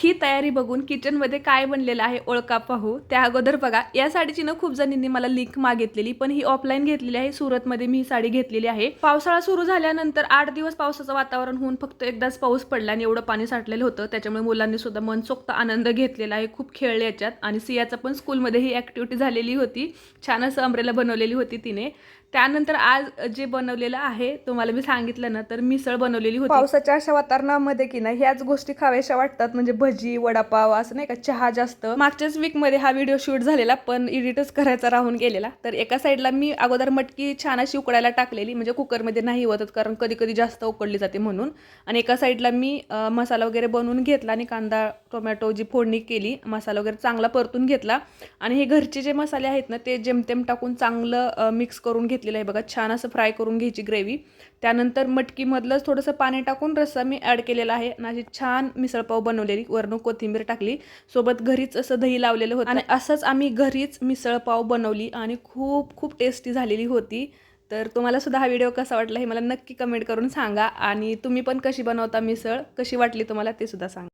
ही तयारी बघून किचनमध्ये काय बनलेलं आहे ओळखा पाहू. त्या अगोदर बघा, या साडीची ना खूप जणींनी मला लिंक मागितलेली, पण ही ऑफलाईन घेतलेली आहे. सुरतमध्ये मी ही साडी घेतलेली आहे. पावसाळा सुरू झाल्यानंतर 8 दिवस पावसाचं वातावरण होऊन फक्त एकदाच पाऊस पडला आणि एवढं पाणी साठलेलं होतं. त्याच्यामुळे मुलांनी सुद्धा मनसोक्त आनंद घेतलेला आहे. खूप खेळले याच्यात आणि सियाचं पण स्कूलमध्ये ही ॲक्टिव्हिटी झालेली होती. छान असं अंब्रेला बनवलेली होती तिने. त्यानंतर आज जे बनवलेलं आहे तुम्हाला मी सांगितलं ना, तर मिसळ बनवलेली होती. पावसाच्या अशा वातावरणामध्ये की नाही ह्याच गोष्टी खाव्याशा वाटतात, म्हणजे भजी, वडापाव असं नाही का, चहा जास्त. मागच्याच वीकमध्ये हा व्हिडिओ शूट झालेला, पण एडिटच करायचा राहून गेलेला. तर एका साईडला मी अगोदर मटकी छान अशी उकडायला टाकलेली, म्हणजे कुकरमध्ये नाही होत कारण कधी कधी जास्त उकडली जाते म्हणून. आणि एका साईडला मी मसाला वगैरे बनवून घेतला आणि कांदा टोमॅटो जी फोडणी केली, मसाला वगैरे चांगला परतून घेतला. आणि हे घरचे जे मसाले आहेत ना ते जेमतेम टाकून चांगलं मिक्स करून घेतलेलं आहे बघा. छान असं फ्राय करून घ्यायची ग्रेव्ही. त्यानंतर मटकीमधलंच थोडंसं पाणी टाकून रस्सा मी ॲड केलेला आहे आणि अशी छान मिसळपाव बनवलेली. वरून कोथिंबीर टाकली, सोबत घरीच असं दही लावलेलं होतं आणि असंच आम्ही घरीच मिसळपाव बनवली आणि खूप खूप टेस्टी झालेली होती. तर तुम्हाला सुद्धा हा व्हिडिओ कसा वाटला हे मला नक्की कमेंट करून सांगा आणि तुम्ही पण कशी बनवता मिसळ, कशी वाटली तुम्हाला ते सुद्धा सांगा.